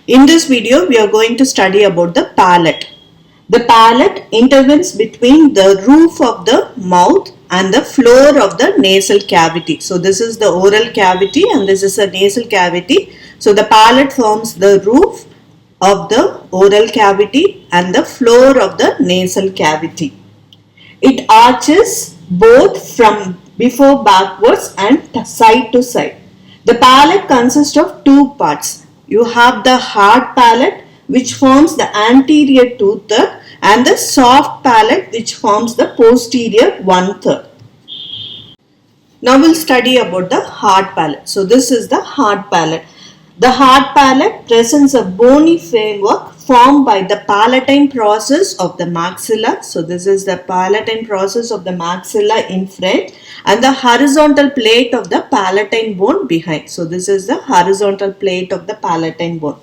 In this video, we are going to study about the palate. The palate intervenes between the roof of the mouth and the floor of the nasal cavity. So this is the oral cavity and this is a nasal cavity. So the palate forms the roof of the oral cavity and the floor of the nasal cavity. It arches both from before backwards and side to side. The palate consists of two parts. You have the hard palate which forms the anterior 2/3 and the soft palate which forms the posterior 1/3. Now we'll study about the hard palate. So this is the hard palate. The hard palate presents a bony framework formed by the palatine process of the maxilla. So this is the palatine process of the maxilla in front and the horizontal plate of the palatine bone behind. So this is the horizontal plate of the palatine bone.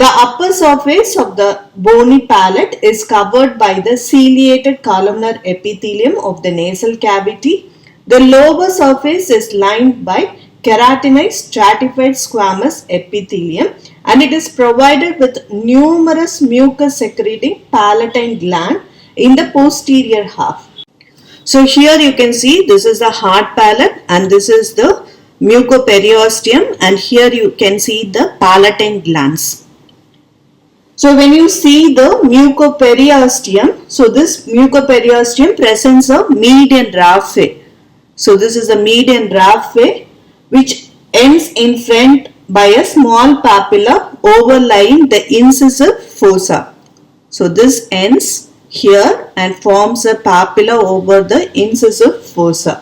The upper surface of the bony palate is covered by the ciliated columnar epithelium of the nasal cavity. The lower surface is lined by keratinized stratified squamous epithelium and it is provided with numerous mucus secreting palatine gland in the posterior half. So here you can see this is the hard palate and this is the mucoperiosteum and here you can see the palatine glands. So when you see the mucoperiosteum, so this mucoperiosteum presents a median raphe. So this is the median raphe which ends in front by a small papilla overlying the incisive fossa. So this ends here and forms a papilla over the incisive fossa.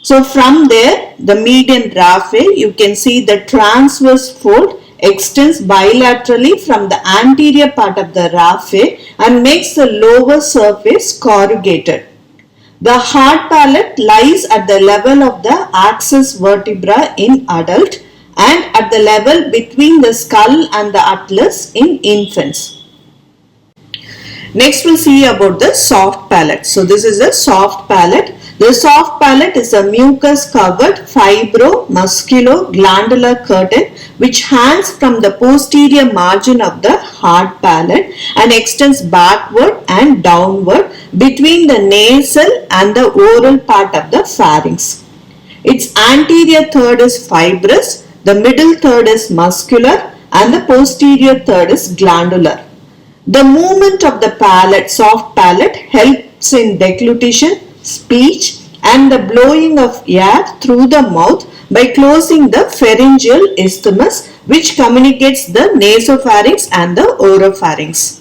So from there, the median raphe, you can see the transverse fold extends bilaterally from the anterior part of the raphe and makes the lower surface corrugated. The hard palate lies at the level of the axis vertebra in adult and at the level between the skull and the atlas in infants. Next we'll see about the soft palate. So this is a soft palate. The soft palate is a mucus covered fibro-musculo-glandular curtain which hangs from the posterior margin of the hard palate and extends backward and downward between the nasal and the oral part of the pharynx. Its anterior third is fibrous, the middle third is muscular and the posterior third is glandular. The movement of the palate, soft palate, helps in deglutition, speech and the blowing of air through the mouth by closing the pharyngeal isthmus which communicates the nasopharynx and the oropharynx.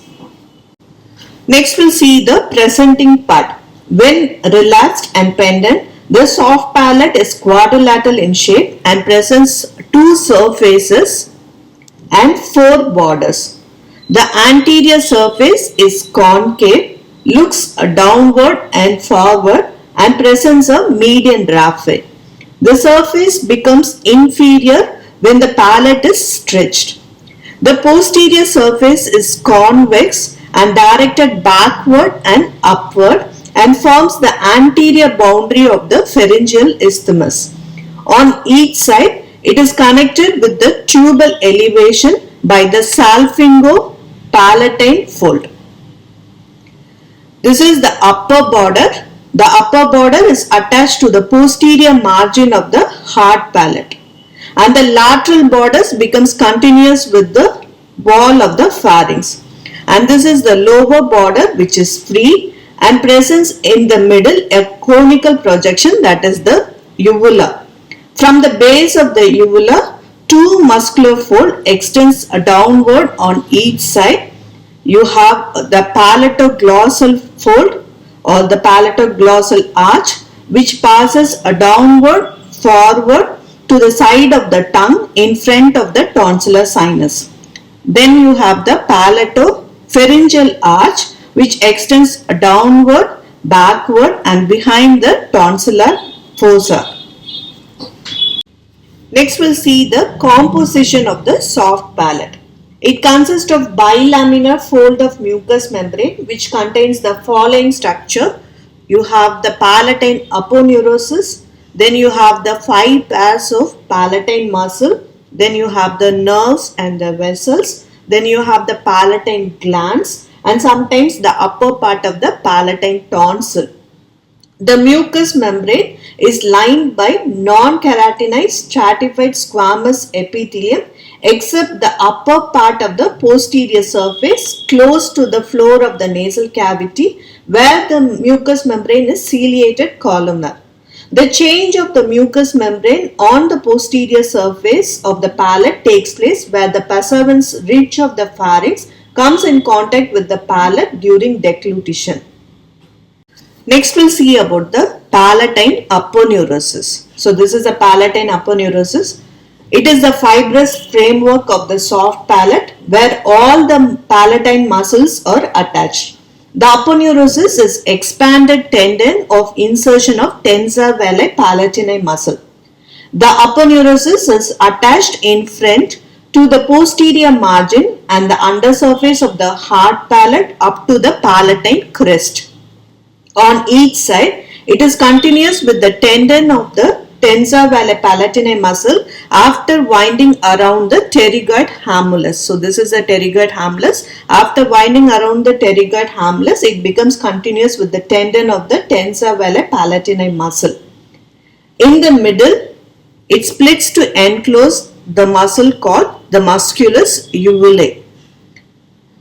Next we'll see the presenting part. When relaxed and pendant, the soft palate is quadrilateral in shape and presents two surfaces and four borders. The anterior surface is concave, looks downward and forward and presents a median raphe. The surface becomes inferior when the palate is stretched. The posterior surface is convex and directed backward and upward and forms the anterior boundary of the pharyngeal isthmus. On each side, it is connected with the tubal elevation by the salpingo-palatine fold. This is the upper border. The upper border is attached to the posterior margin of the hard palate and the lateral borders becomes continuous with the wall of the pharynx. And this is the lower border which is free and presents in the middle a conical projection, that is the uvula. From the base of the uvula, two muscular fold extends downward on each side. You have the palatoglossal fold or the palatoglossal arch which passes downward forward to the side of the tongue in front of the tonsillar sinus. Then you have the palatopharyngeal arch which extends downward, backward and behind the tonsillar fossa. Next we'll see the composition of the soft palate. It consists of bilaminar fold of mucous membrane which contains the following structure. You have the palatine aponeurosis, then you have the 5 pairs of palatine muscle, then you have the nerves and the vessels, then you have the palatine glands, and sometimes the upper part of the palatine tonsil. The mucous membrane is lined by non-keratinized stratified squamous epithelium except the upper part of the posterior surface close to the floor of the nasal cavity where the mucous membrane is ciliated columnar. The change of the mucous membrane on the posterior surface of the palate takes place where the pursuance ridge of the pharynx comes in contact with the palate during deglutition. Next we'll see about the palatine aponeurosis. So this is a palatine aponeurosis. It is the fibrous framework of the soft palate where all the palatine muscles are attached. The aponeurosis is expanded tendon of insertion of tensor veli palatini muscle. The aponeurosis is attached in front to the posterior margin and the undersurface of the hard palate up to the palatine crest. On each side, it is continuous with the tendon of the tensor veli palatini muscle after winding around the pterygoid hamulus. So this is the pterygoid hamulus. After winding around the pterygoid hamulus, it becomes continuous with the tendon of the tensor veli palatini muscle. In the middle, it splits to enclose the muscle called the musculus uvulae.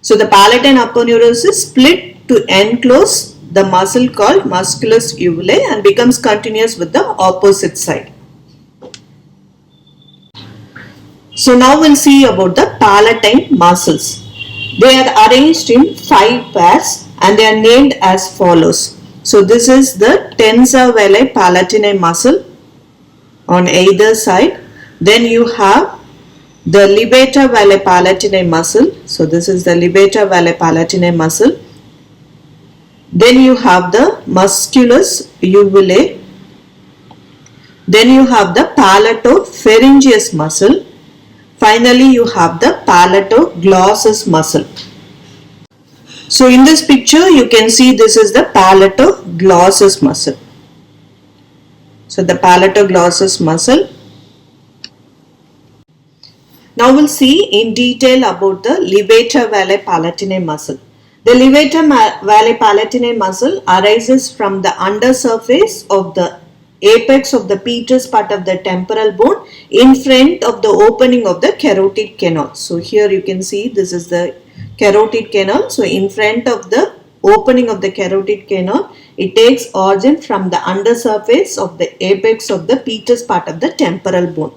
So the palatine aponeurosis split to enclose the muscle called musculus uvulae and becomes continuous with the opposite side. So now we'll see about the palatine muscles. They are arranged in 5 pairs and they are named as follows. So this is the tensor veli palatini muscle on either side. Then you have the levator veli palatini muscle. So this is the levator veli palatini muscle. Then you have the musculus uvulae. Then you have the palatopharyngeus muscle. Finally, you have the palatoglossus muscle. So in this picture, you can see this is the palatoglossus muscle. So the palatoglossus muscle. Now we'll see in detail about the levator veli palatini muscle. The levator veli palatini muscle arises from the undersurface of the apex of the petrous part of the temporal bone in front of the opening of the carotid canal. So here you can see this is the carotid canal. So in front of the opening of the carotid canal, it takes origin from the undersurface of the apex of the petrous part of the temporal bone.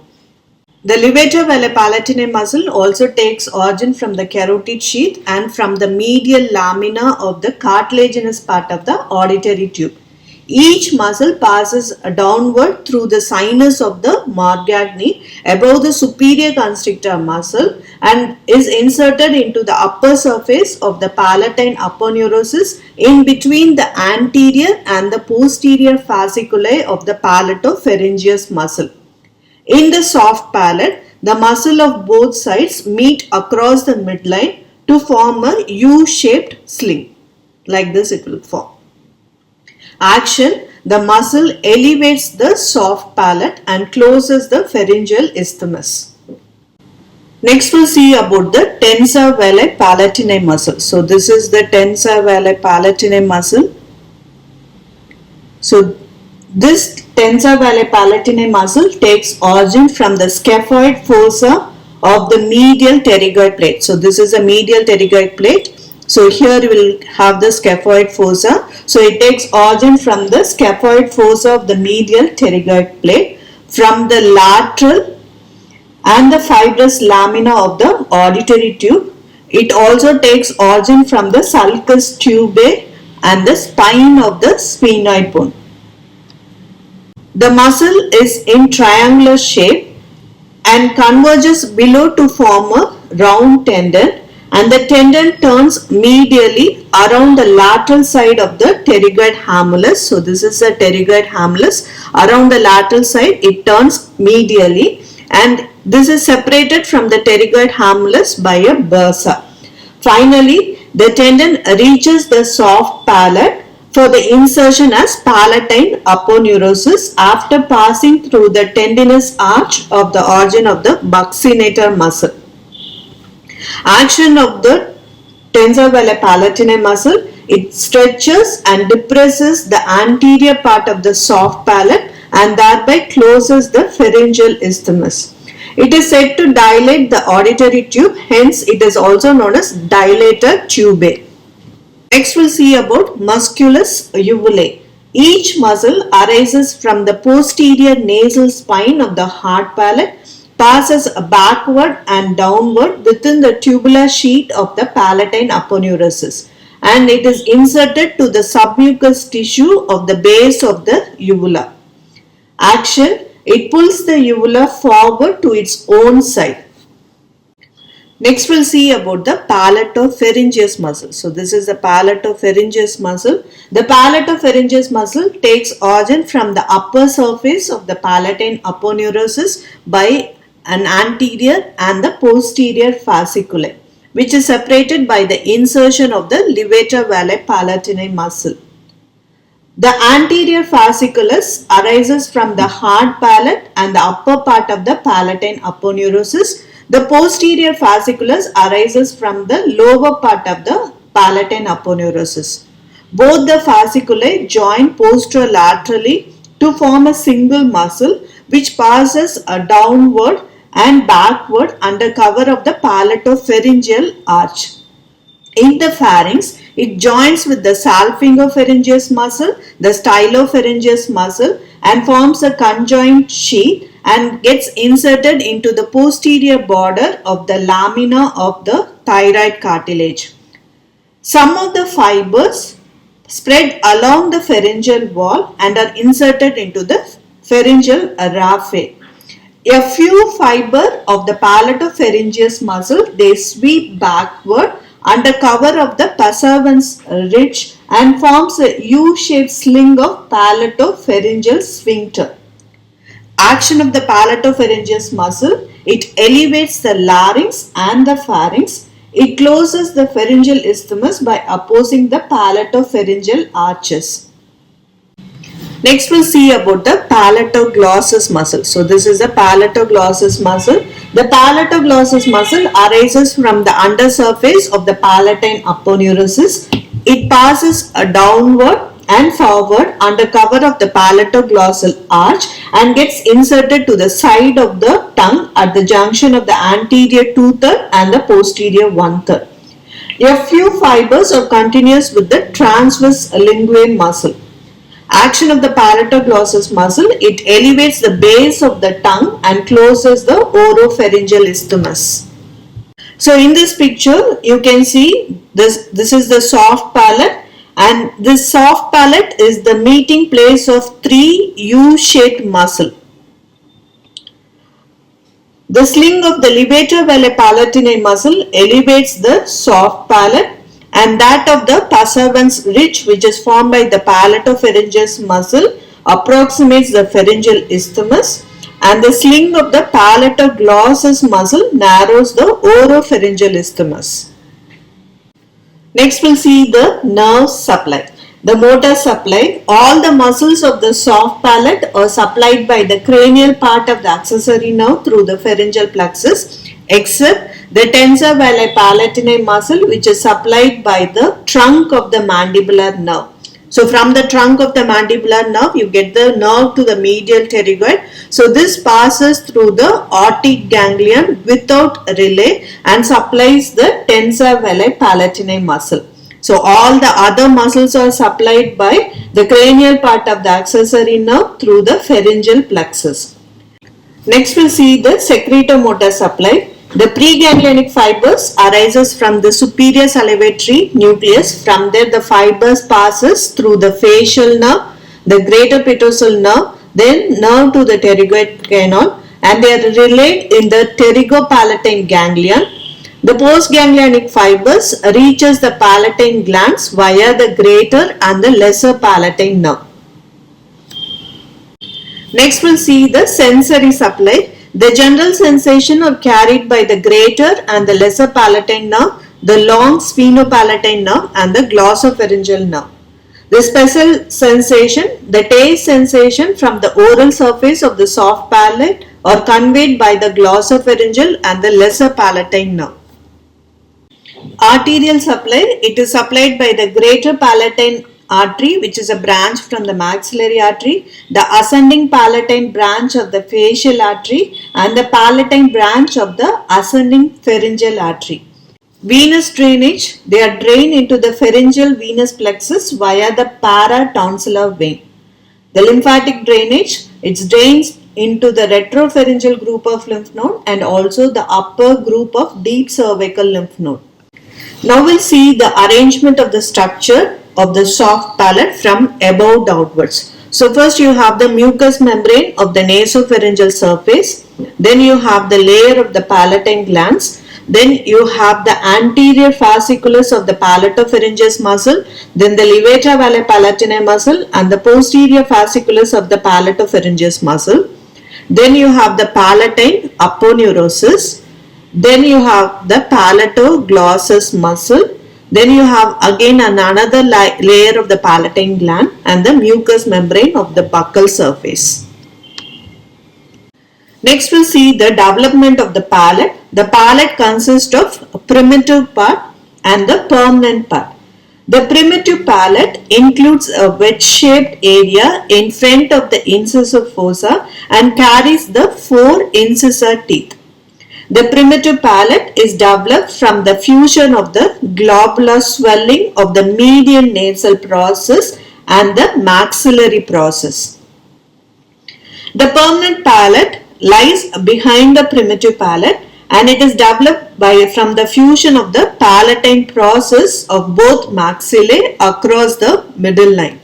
The levator veli palatini muscle also takes origin from the carotid sheath and from the medial lamina of the cartilaginous part of the auditory tube. Each muscle passes downward through the sinus of the Morgagni above the superior constrictor muscle and is inserted into the upper surface of the palatine aponeurosis in between the anterior and the posterior fasciculae of the palatopharyngeus muscle. In the soft palate, the muscle of both sides meet across the midline to form a U-shaped sling. Like this it will form. Action: the muscle elevates the soft palate and closes the pharyngeal isthmus. Next we'll see about the tensor veli palatini muscle. So this is the tensor veli palatini muscle. So this tensor veli palatini muscle takes origin from the scaphoid fossa of the medial pterygoid plate. So this is a medial pterygoid plate. So here you will have the scaphoid fossa. So it takes origin from the scaphoid fossa of the medial pterygoid plate, from the lateral and the fibrous lamina of the auditory tube. It also takes origin from the sulcus tubae and the spine of the sphenoid bone. The muscle is in triangular shape and converges below to form a round tendon, and the tendon turns medially around the lateral side of the pterygoid hamulus. So this is the pterygoid hamulus. Around the lateral side it turns medially, and this is separated from the pterygoid hamulus by a bursa. Finally, the tendon reaches the soft palate for the insertion as palatine aponeurosis after passing through the tendinous arch of the origin of the buccinator muscle. Action of the tensor veli palatinae muscle, it stretches and depresses the anterior part of the soft palate and thereby closes the pharyngeal isthmus. It is said to dilate the auditory tube, hence it is also known as dilator tubae. Next we'll see about musculus uvulae. Each muscle arises from the posterior nasal spine of the hard palate, passes backward and downward within the tubular sheath of the palatine aponeurosis, and it is inserted to the submucous tissue of the base of the uvula. Action: it pulls the uvula forward to its own side. Next we'll see about the palatopharyngeus muscle. So this is the palatopharyngeus muscle. The palatopharyngeus muscle takes origin from the upper surface of the palatine aponeurosis by an anterior and the posterior fasciculae, which is separated by the insertion of the levator veli palatinae muscle. The anterior fasciculus arises from the hard palate and the upper part of the palatine aponeurosis. The posterior fasciculus arises from the lower part of the palatine aponeurosis. Both the fasciculae join posterolaterally to form a single muscle which passes downward and backward under cover of the palatopharyngeal arch. In the pharynx, it joins with the salpingopharyngeus muscle, the stylopharyngeus muscle, and forms a conjoint sheath and gets inserted into the posterior border of the lamina of the thyroid cartilage. Some of the fibers spread along the pharyngeal wall and are inserted into the pharyngeal raphe. A few fibers of the palatopharyngeus muscle, they sweep backward under cover of the Passavant's ridge and forms a U-shaped sling of palatopharyngeal sphincter. Action of the palatopharyngeus muscle, it elevates the larynx and the pharynx. It closes the pharyngeal isthmus by opposing the palatopharyngeal arches. Next we'll see about the palatoglossus muscle. So this is the palatoglossus muscle. The palatoglossus muscle arises from the undersurface of the palatine aponeurosis. It passes downward and forward under cover of the palatoglossal arch and gets inserted to the side of the tongue at the junction of the anterior 2/3 and the posterior 1/3. A few fibers are continuous with the transverse lingual muscle. Action of the palatoglossus muscle, it elevates the base of the tongue and closes the oropharyngeal isthmus. So in this picture you can see this is the soft palate, and this soft palate is the meeting place of three U-shaped muscle. The sling of the levator veli palatinae muscle elevates the soft palate, and that of the Passavant's ridge, which is formed by the palatopharyngeus muscle, approximates the pharyngeal isthmus, and the sling of the palatoglossus muscle narrows the oropharyngeal isthmus. Next we'll see the nerve supply. The motor supply. All the muscles of the soft palate are supplied by the cranial part of the accessory nerve through the pharyngeal plexus, except the tensor veli palatinae muscle, which is supplied by the trunk of the mandibular nerve. So from the trunk of the mandibular nerve, you get the nerve to the medial pterygoid. So this passes through the otic ganglion without relay and supplies the tensor veli palatinae muscle. So all the other muscles are supplied by the cranial part of the accessory nerve through the pharyngeal plexus. Next we'll see the secretomotor supply. The preganglionic fibers arises from the superior salivatory nucleus. From there the fibers passes through the facial nerve, the greater petersal nerve, then nerve to the pterygoid canal, and they are relayed in the pterygopalatine ganglion. The postganglionic fibers reaches the palatine glands via the greater and the lesser palatine nerve. Next we'll see the sensory supply. The general sensation are carried by the greater and the lesser palatine nerve, the long sphenopalatine nerve and the glossopharyngeal nerve. The special sensation, the taste sensation from the oral surface of the soft palate are conveyed by the glossopharyngeal and the lesser palatine nerve. Arterial supply, it is supplied by the greater palatine artery, which is a branch from the maxillary artery, the ascending palatine branch of the facial artery, and the palatine branch of the ascending pharyngeal artery. Venous drainage, they are drained into the pharyngeal venous plexus via the paratonsillar vein. The lymphatic drainage, it drains into the retropharyngeal group of lymph node and also the upper group of deep cervical lymph node. Now we'll see the arrangement of the structure of the soft palate from above downwards. So first you have the mucous membrane of the nasopharyngeal surface, then you have the layer of the palatine glands, then you have the anterior fasciculus of the palatopharyngeus muscle, then the levator vale palatinae muscle and the posterior fasciculus of the palatopharyngeus muscle. Then you have the palatine aponeurosis. Then you have the palatoglossus muscle. Then you have again another layer of the palatine gland and the mucous membrane of the buccal surface. Next we'll see the development of the palate. The palate consists of a primitive part and the permanent part. The primitive palate includes a wedge-shaped area in front of the incisor fossa and carries the 4 incisor teeth. The primitive palate is developed from the fusion of the globular swelling of the median nasal process and the maxillary process. The permanent palate lies behind the primitive palate and it is developed from the fusion of the palatine process of both maxillae across the middle line.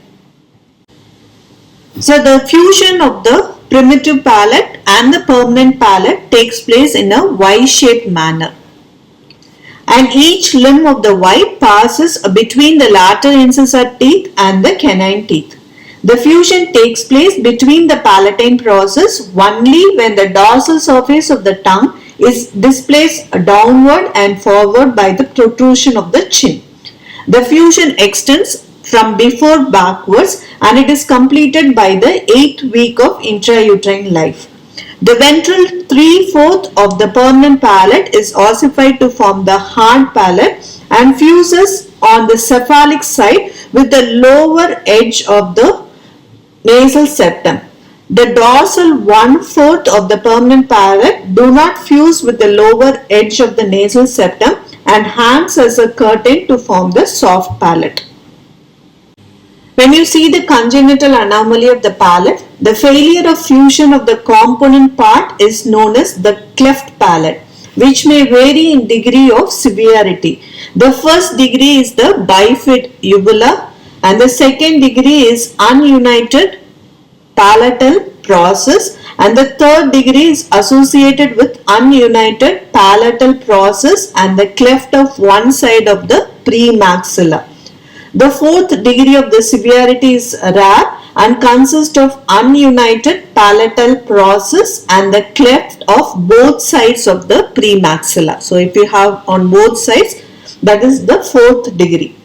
So the fusion of the primitive palate and the permanent palate takes place in a Y-shaped manner. And each limb of the Y passes between the lateral incisor teeth and the canine teeth. The fusion takes place between the palatine process only when the dorsal surface of the tongue is displaced downward and forward by the protrusion of the chin. The fusion extends from before backwards and it is completed by the 8th week of intrauterine life. The ventral 3/4 of the permanent palate is ossified to form the hard palate and fuses on the cephalic side with the lower edge of the nasal septum. The dorsal 1/4 of the permanent palate do not fuse with the lower edge of the nasal septum and hangs as a curtain to form the soft palate. When you see the congenital anomaly of the palate, the failure of fusion of the component part is known as the cleft palate, which may vary in degree of severity. The first degree is the bifid uvula and the second degree is ununited palatal process and the third degree is associated with ununited palatal process and the cleft of one side of the premaxilla. The fourth degree of the severity is rare and consists of ununited palatal process and the cleft of both sides of the premaxilla. So if you have on both sides, that is the fourth degree.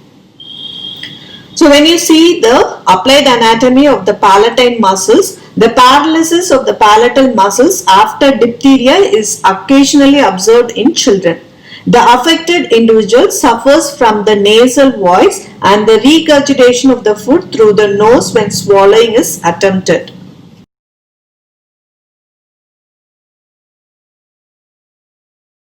So when you see the applied anatomy of the palatine muscles, the paralysis of the palatal muscles after diphtheria is occasionally observed in children. The affected individual suffers from the nasal voice and the regurgitation of the food through the nose when swallowing is attempted.